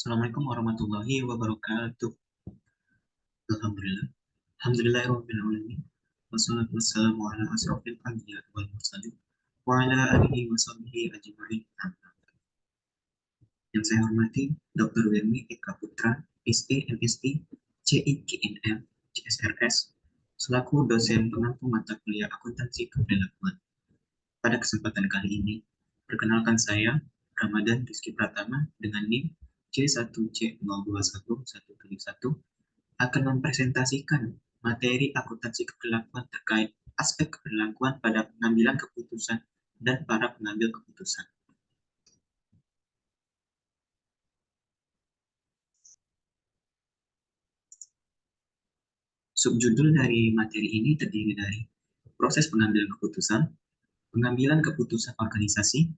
Assalamualaikum warahmatullahi wabarakatuh. Alhamdulillah. Alhamdulillahirabbil alamin. Wassalatu wassalamu ala asrofil anbiya wal mursalin wa ala alihi wa sahbihi ajma'in. Yang saya hormati Dr. Wemi Eka Putra, SE MSc, CIKNM, CSRS, selaku dosen pengampu mata kuliah akuntansi keperilakuan. Pada kesempatan kali ini, perkenalkan saya Ramadan Rizky Pratama dengan NIM C1C021171 akan mempresentasikan materi akuntansi keperilakuan terkait aspek keperilakuan pada pengambilan keputusan dan para pengambil keputusan. Subjudul dari materi ini terdiri dari proses pengambilan keputusan, pengambilan keputusan organisasi,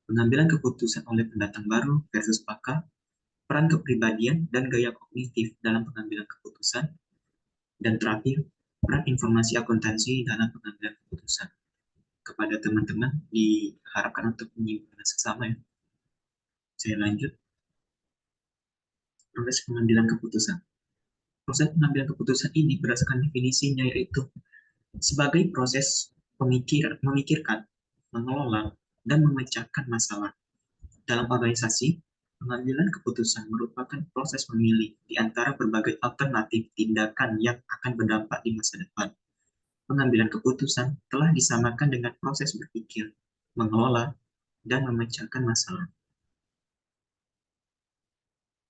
pengambilan keputusan oleh pendatang baru versus pakar, peran kepribadian dan gaya kognitif dalam pengambilan keputusan, dan terakhir, peran informasi akuntansi dalam pengambilan keputusan. Kepada teman-teman diharapkan untuk menyimak sesama ya. Saya lanjut. Proses pengambilan keputusan. Proses pengambilan keputusan ini berdasarkan definisinya yaitu sebagai proses memikirkan, mengelola, dan memecahkan masalah. Dalam organisasi, pengambilan keputusan merupakan proses memilih di antara berbagai alternatif tindakan yang akan berdampak di masa depan. Pengambilan keputusan telah disamakan dengan proses berpikir, mengelola, dan memecahkan masalah.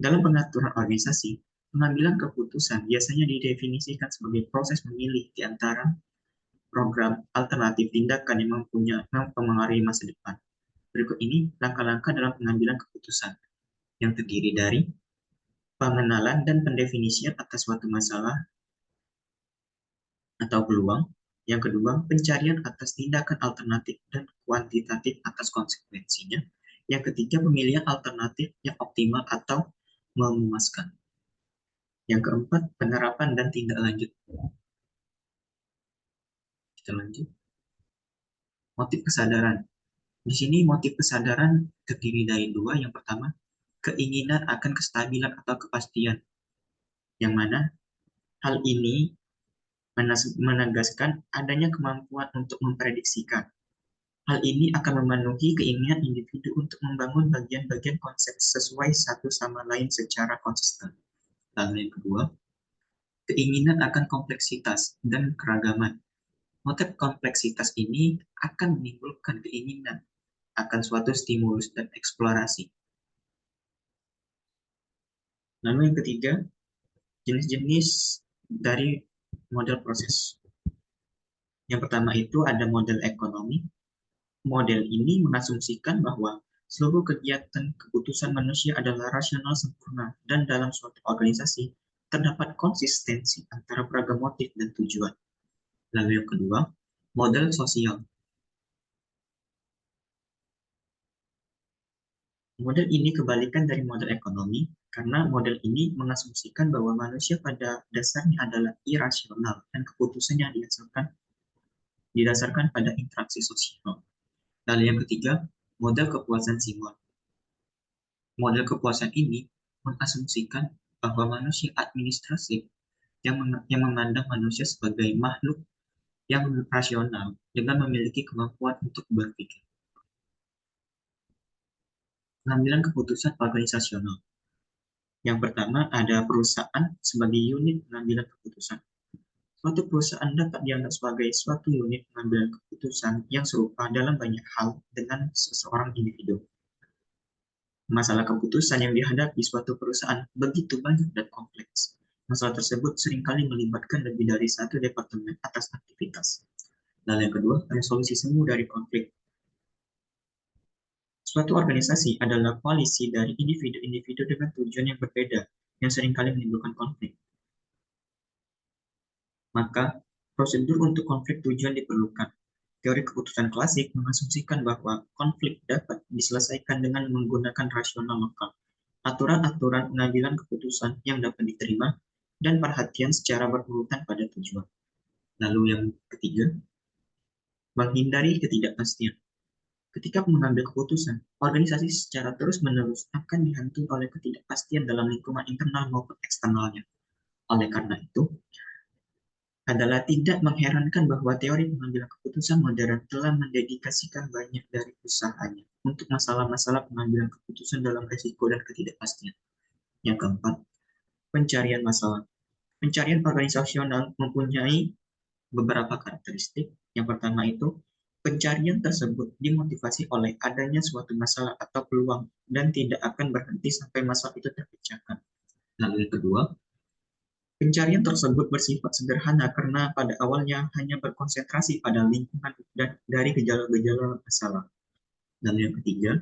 Dalam pengaturan organisasi, pengambilan keputusan biasanya didefinisikan sebagai proses memilih di antara program alternatif tindakan yang mempengaruhi masa depan. Berikut ini langkah-langkah dalam pengambilan keputusan yang terdiri dari pengenalan dan pendefinisian atas suatu masalah atau peluang. Yang kedua, pencarian atas tindakan alternatif dan kuantitatif atas konsekuensinya. Yang ketiga, pemilihan alternatif yang optimal atau memuaskan. Yang keempat, penerapan dan tindak lanjut. Kita lanjut. Motif kesadaran. Di sini motif kesadaran terdiri dari dua. Yang pertama, keinginan akan kestabilan atau kepastian. Yang mana hal ini menegaskan adanya kemampuan untuk memprediksikan. Hal ini akan memenuhi keinginan individu untuk membangun bagian-bagian konsep sesuai satu sama lain secara konsisten. Lalu yang kedua, keinginan akan kompleksitas dan keragaman. Motif kompleksitas ini akan menimbulkan keinginan akan suatu stimulus dan eksplorasi. Lalu yang ketiga, jenis-jenis dari model proses. Yang pertama itu ada model ekonomi. Model ini mengasumsikan bahwa seluruh kegiatan keputusan manusia adalah rasional sempurna dan dalam suatu organisasi terdapat konsistensi antara beragam motif dan tujuan. Lalu yang kedua, model sosial. Model ini kebalikan dari model ekonomi karena model ini mengasumsikan bahwa manusia pada dasarnya adalah irasional dan keputusannya didasarkan pada interaksi sosial. Lalu yang ketiga, model kepuasan simbol. Model kepuasan ini mengasumsikan bahwa manusia administratif yang memandang manusia sebagai makhluk yang rasional dengan memiliki kemampuan untuk berpikir. Pengambilan keputusan organisasional. Yang pertama ada perusahaan sebagai unit pengambilan keputusan. Suatu perusahaan dapat dianggap sebagai suatu unit pengambilan keputusan yang serupa dalam banyak hal dengan seseorang individu. Masalah keputusan yang dihadapi suatu perusahaan begitu banyak dan kompleks. Masalah tersebut seringkali melibatkan lebih dari satu departemen atas aktivitas. Lalu yang kedua, resolusi semu dari konflik. Suatu organisasi adalah koalisi dari individu-individu dengan tujuan yang berbeda, yang seringkali menimbulkan konflik. Maka, prosedur untuk konflik tujuan diperlukan. Teori keputusan klasik mengasumsikan bahwa konflik dapat diselesaikan dengan menggunakan rasional lokal, aturan-aturan pengambilan keputusan yang dapat diterima, dan perhatian secara berurutan pada tujuan. Lalu yang ketiga, menghindari ketidakpastian. Ketika mengambil keputusan, organisasi secara terus-menerus akan dihantui oleh ketidakpastian dalam lingkungan internal maupun eksternalnya. Oleh karena itu, adalah tidak mengherankan bahwa teori pengambilan keputusan modern telah mendedikasikan banyak dari usahanya untuk masalah-masalah pengambilan keputusan dalam risiko dan ketidakpastian. Yang keempat, pencarian masalah. Pencarian organisasional mempunyai beberapa karakteristik. Yang pertama itu, pencarian tersebut dimotivasi oleh adanya suatu masalah atau peluang dan tidak akan berhenti sampai masalah itu terpecahkan. Lalu yang kedua, pencarian tersebut bersifat sederhana karena pada awalnya hanya berkonsentrasi pada lingkungan dan dari gejala-gejala masalah. Lalu yang ketiga,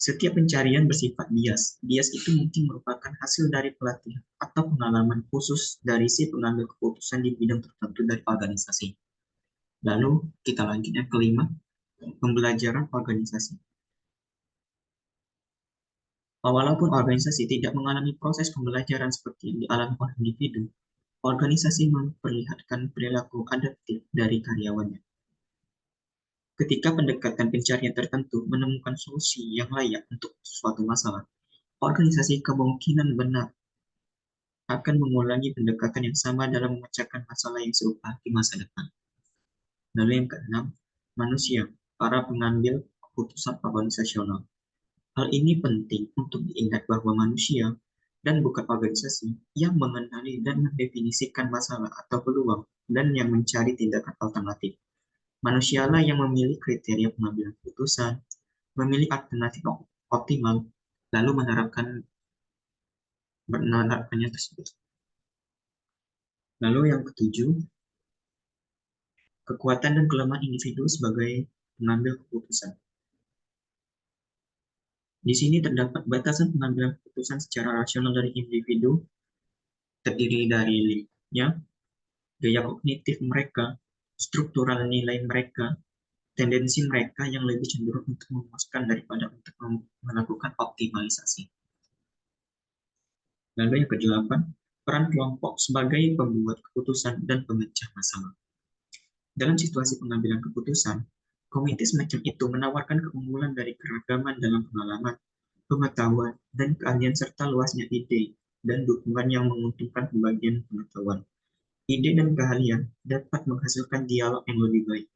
setiap pencarian bersifat bias. Bias itu mungkin merupakan hasil dari pelatihan atau pengalaman khusus dari si pengambil keputusan di bidang tertentu dari organisasi. Lalu kita lanjut yang kelima, pembelajaran organisasi. Walaupun organisasi tidak mengalami proses pembelajaran seperti yang dialami oleh individu, organisasi memperlihatkan perilaku adaptif dari karyawannya. Ketika pendekatan pencarian tertentu menemukan solusi yang layak untuk suatu masalah, organisasi kemungkinan benar akan mengulangi pendekatan yang sama dalam memecahkan masalah yang serupa di masa depan. Lalu yang keenam, manusia, para pengambil keputusan organisasional. Hal ini penting untuk diingat bahwa manusia dan bukan organisasi yang mengenali dan mendefinisikan masalah atau peluang dan yang mencari tindakan alternatif. Manusialah yang memilih kriteria pengambilan keputusan, memilih alternatif optimal, lalu menerapkannya tersebut. Lalu yang ketujuh, kekuatan dan kelemahan individu sebagai pengambil keputusan. Di sini terdapat batasan pengambilan keputusan secara rasional dari individu, terdiri dari lingkupnya, gaya kognitif mereka, struktural nilai mereka, tendensi mereka yang lebih cenderung untuk memuaskan daripada untuk melakukan optimalisasi. Lalu yang kedelapan, peran kelompok sebagai pembuat keputusan dan pemecah masalah. Dalam situasi pengambilan keputusan, komite semacam itu menawarkan keunggulan dari keragaman dalam pengalaman, pengetahuan, dan keahlian serta luasnya ide dan dukungan yang menguntungkan pembagian pengetahuan. Ide dan keahlian dapat menghasilkan dialog yang lebih baik,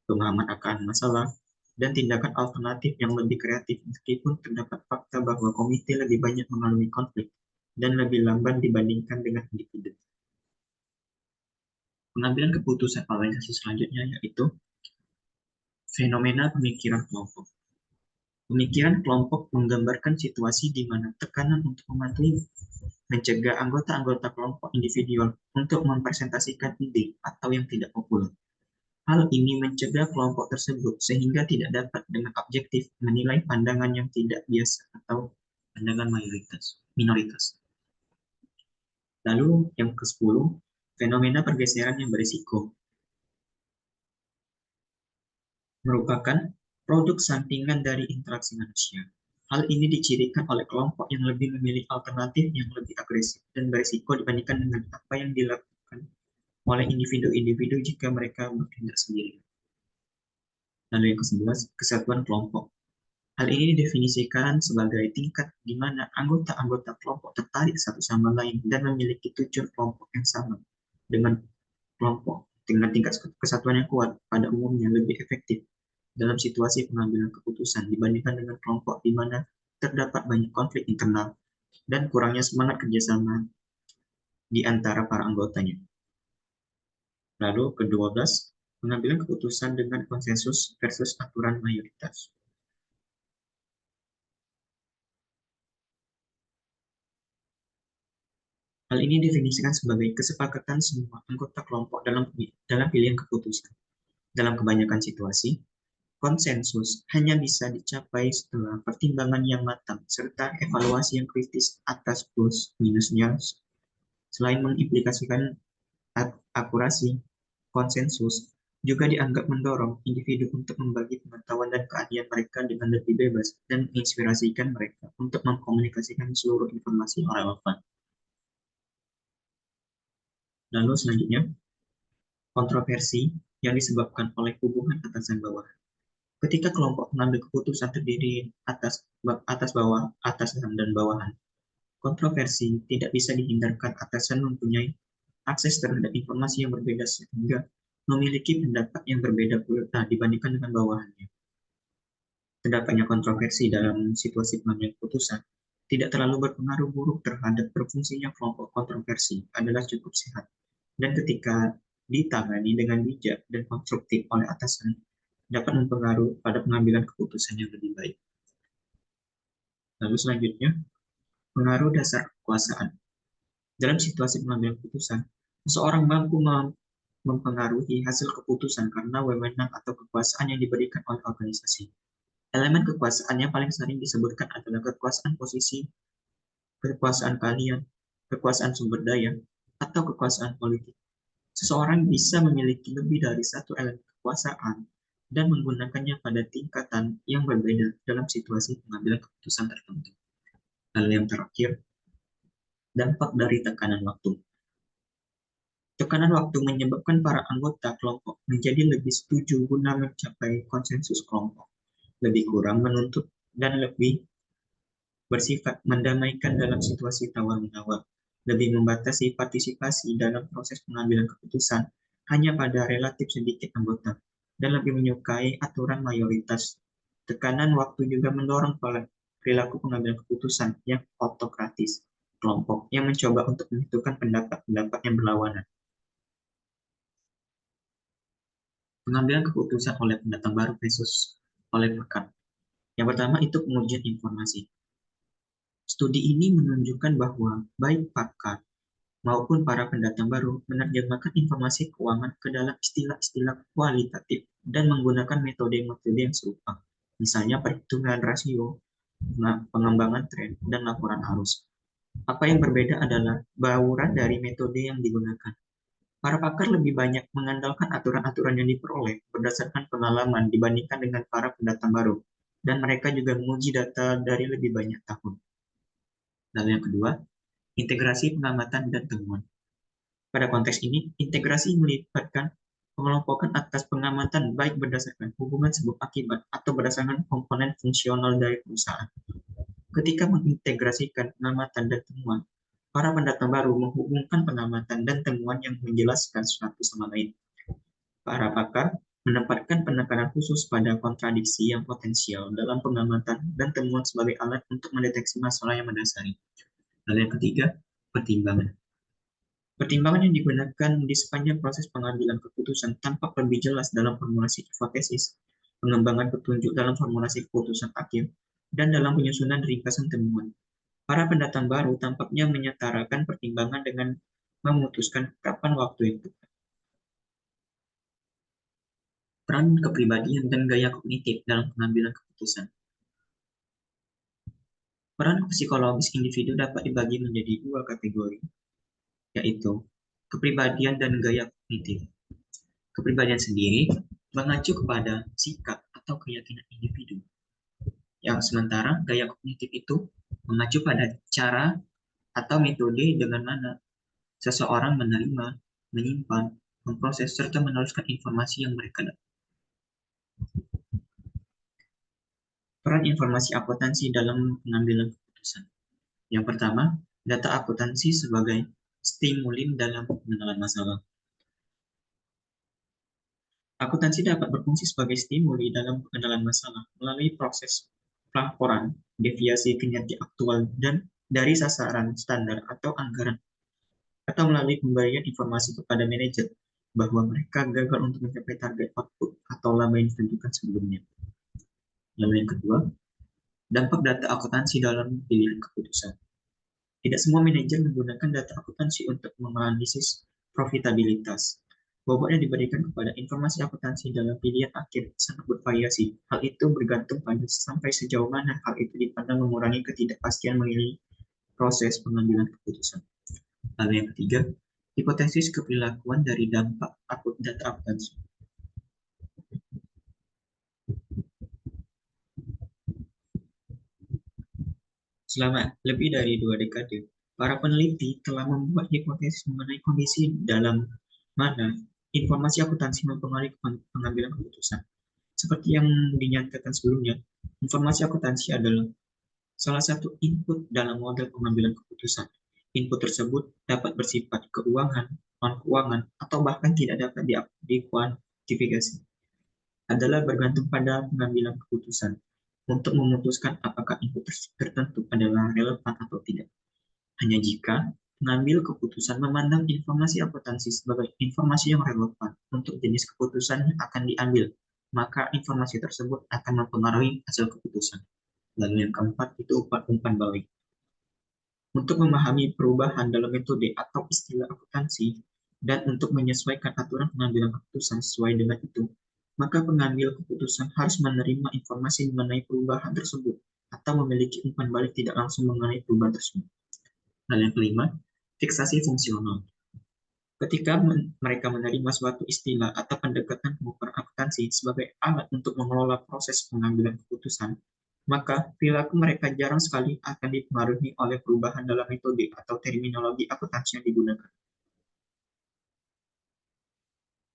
pemahaman akan masalah, dan tindakan alternatif yang lebih kreatif meskipun terdapat fakta bahwa komite lebih banyak mengalami konflik dan lebih lamban dibandingkan dengan individu. Pengambilan keputusan organisasi selanjutnya yaitu fenomena pemikiran kelompok. Pemikiran kelompok menggambarkan situasi di mana tekanan untuk mematuhi mencegah anggota-anggota kelompok individual untuk mempresentasikan ide atau yang tidak populer. Hal ini mencegah kelompok tersebut sehingga tidak dapat dengan objektif menilai pandangan yang tidak biasa atau pandangan minoritas. Lalu yang ke-10, fenomena pergeseran yang berisiko. Merupakan produk sampingan dari interaksi manusia. Hal ini dicirikan oleh kelompok yang lebih memilih alternatif yang lebih agresif dan berisiko dibandingkan dengan apa yang dilakukan oleh individu-individu jika mereka bertindak sendiri. Lalu yang ke-11, kesatuan kelompok. Hal ini didefinisikan sebagai tingkat di mana anggota-anggota kelompok tertarik satu sama lain dan memiliki tujuan kelompok yang sama dengan kelompok dengan tingkat kesatuan yang kuat pada umumnya lebih efektif dalam situasi pengambilan keputusan dibandingkan dengan kelompok di mana terdapat banyak konflik internal dan kurangnya semangat kerjasama di antara para anggotanya. Lalu ke-12, pengambilan keputusan dengan konsensus versus aturan mayoritas. Hal ini definisikan sebagai kesepakatan semua anggota kelompok dalam pilihan keputusan. Dalam kebanyakan situasi, konsensus hanya bisa dicapai setelah pertimbangan yang matang serta evaluasi yang kritis atas plus minusnya. Selain mengimplikasikan akurasi, konsensus juga dianggap mendorong individu untuk membagi pengetahuan dan keahlian mereka dengan lebih bebas dan menginspirasikan mereka untuk mengkomunikasikan seluruh informasi yang relevan. Lalu selanjutnya, kontroversi yang disebabkan oleh hubungan atasan bawahan. Ketika kelompok mengambil keputusan terdiri atasan dan bawahan, kontroversi tidak bisa dihindarkan. Atasan mempunyai akses terhadap informasi yang berbeda sehingga memiliki pendapat yang berbeda pula dibandingkan dengan bawahannya. Terdapatnya kontroversi dalam situasi pengambilan keputusan tidak terlalu berpengaruh buruk terhadap berfungsinya kelompok kontroversi adalah cukup sehat. Dan ketika ditangani dengan bijak dan konstruktif oleh atasan, dapat mempengaruhi pada pengambilan keputusan yang lebih baik. Lalu selanjutnya, pengaruh dasar kekuasaan. Dalam situasi pengambilan keputusan, seseorang mampu mempengaruhi hasil keputusan karena wewenang atau kekuasaan yang diberikan oleh organisasi. Elemen kekuasaan yang paling sering disebutkan adalah kekuasaan posisi, kekuasaan kalian, kekuasaan sumber daya, atau kekuasaan politik. Seseorang bisa memiliki lebih dari satu elemen kekuasaan dan menggunakannya pada tingkatan yang berbeda dalam situasi pengambilan keputusan tertentu. Lalu yang terakhir, dampak dari tekanan waktu. Tekanan waktu menyebabkan para anggota kelompok menjadi lebih setuju guna mencapai konsensus kelompok, lebih kurang menuntut, dan lebih bersifat mendamaikan dalam situasi tawar-menawar, lebih membatasi partisipasi dalam proses pengambilan keputusan hanya pada relatif sedikit anggota, dan lebih menyukai aturan mayoritas. Tekanan waktu juga mendorong perilaku pengambilan keputusan yang autokratis, kelompok yang mencoba untuk menentukan pendapat-pendapat yang berlawanan. Pengambilan keputusan oleh pendatang baru versus oleh pakar. Yang pertama itu pengujian informasi. Studi ini menunjukkan bahwa baik pakar maupun para pendatang baru menerjemahkan informasi keuangan ke dalam istilah-istilah kualitatif dan menggunakan metode-metode yang serupa, misalnya perhitungan rasio, pengembangan tren, dan laporan arus. Apa yang berbeda adalah bauran dari metode yang digunakan. Para pakar lebih banyak mengandalkan aturan-aturan yang diperoleh berdasarkan pengalaman dibandingkan dengan para pendatang baru, dan mereka juga menguji data dari lebih banyak tahun. Lalu yang kedua, integrasi pengamatan dan temuan. Pada konteks ini, integrasi melibatkan pengelompokan atas pengamatan baik berdasarkan hubungan sebab akibat atau berdasarkan komponen fungsional dari perusahaan. Ketika mengintegrasikan pengamatan dan temuan, para pendatang baru menghubungkan pengamatan dan temuan yang menjelaskan satu sama lain. Para pakar menempatkan penekanan khusus pada kontradiksi yang potensial dalam pengamatan dan temuan sebagai alat untuk mendeteksi masalah yang mendasari. Lalu yang ketiga, pertimbangan. Pertimbangan yang digunakan di sepanjang proses pengambilan keputusan tampak lebih jelas dalam formulasi hipotesis, pengembangan petunjuk dalam formulasi keputusan akhir, dan dalam penyusunan ringkasan temuan. Para pendatang baru tampaknya menyetarakan pertimbangan dengan memutuskan kapan waktu yang tepat. Peran kepribadian dan gaya kognitif dalam pengambilan keputusan. Peran psikologis individu dapat dibagi menjadi dua kategori, yaitu kepribadian dan gaya kognitif. Kepribadian sendiri mengacu kepada sikap atau keyakinan individu, yang sementara gaya kognitif itu mengacu pada cara atau metode dengan mana seseorang menerima, menyimpan, memproses, serta meneruskan informasi yang mereka dapat. Peran informasi akuntansi dalam pengambilan keputusan. Yang pertama, data akuntansi sebagai stimulin dalam pengenalan masalah. Akuntansi dapat berfungsi sebagai stimuli dalam pengenalan masalah melalui proses pelaporan, deviasi kinerja aktual dan dari sasaran standar atau anggaran, atau melalui pemberian informasi kepada manajer bahwa mereka gagal untuk mencapai target output atau laba yang ditentukan sebelumnya. Lalu yang kedua, dampak data akuntansi dalam pilihan keputusan. Tidak semua manajer menggunakan data akuntansi untuk menganalisis profitabilitas. Bobot yang diberikan kepada informasi akuntansi dalam pilihan akhir sangat bervariasi. Hal itu bergantung pada sampai sejauh mana hal itu dipandang mengurangi ketidakpastian mengenai proses pengambilan keputusan. Lalu yang ketiga, hipotesis keperilakuan dari dampak data akuntansi. Selama lebih dari 2 dekade, para peneliti telah membuat hipotesis mengenai kondisi dalam mana informasi akuntansi mempengaruhi pengambilan keputusan. Seperti yang dinyatakan sebelumnya, informasi akuntansi adalah salah satu input dalam model pengambilan keputusan. Input tersebut dapat bersifat keuangan, non-keuangan, atau bahkan tidak dapat dikuantifikasi. Adalah bergantung pada pengambilan keputusan untuk memutuskan apakah input tertentu adalah relevan atau tidak. Hanya jika mengambil keputusan memandang informasi akuntansi sebagai informasi yang relevan untuk jenis keputusan yang akan diambil, maka informasi tersebut akan mempengaruhi hasil keputusan. Lalu yang keempat itu umpan balik. Untuk memahami perubahan dalam metode atau istilah akuntansi dan untuk menyesuaikan aturan pengambilan keputusan sesuai dengan itu, maka pengambil keputusan harus menerima informasi mengenai perubahan tersebut atau memiliki umpan balik tidak langsung mengenai perubahan tersebut. Lalu yang kelima, fiksasi fungsional. Ketika mereka menerima suatu istilah atau pendekatan pengukuran akuntansi sebagai alat untuk mengelola proses pengambilan keputusan, maka perilaku mereka jarang sekali akan dipengaruhi oleh perubahan dalam metode atau terminologi akuntansi yang digunakan.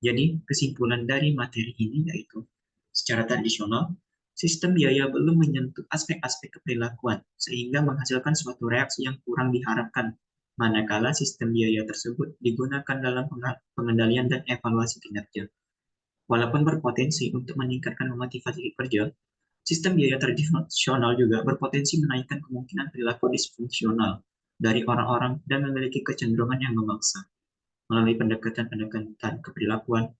Jadi, kesimpulan dari materi ini yaitu, secara tradisional, sistem biaya belum menyentuh aspek-aspek keperilakuan, sehingga menghasilkan suatu reaksi yang kurang diharapkan, manakala sistem biaya tersebut digunakan dalam pengendalian dan evaluasi kinerja. Walaupun berpotensi untuk meningkatkan motivasi kerja, sistem biaya tradisional juga berpotensi menaikkan kemungkinan perilaku disfungsional dari orang-orang dan memiliki kecenderungan yang memaksa. Melalui pendekatan-pendekatan keperilakuan,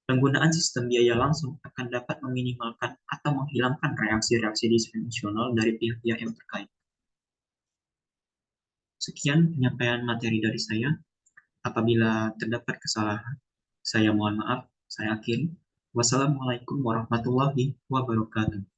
penggunaan sistem biaya langsung akan dapat meminimalkan atau menghilangkan reaksi-reaksi disfungsional dari pihak-pihak yang terkait. Sekian penyampaian materi dari saya. Apabila terdapat kesalahan, saya mohon maaf. Saya akhiri. Wassalamualaikum warahmatullahi wabarakatuh.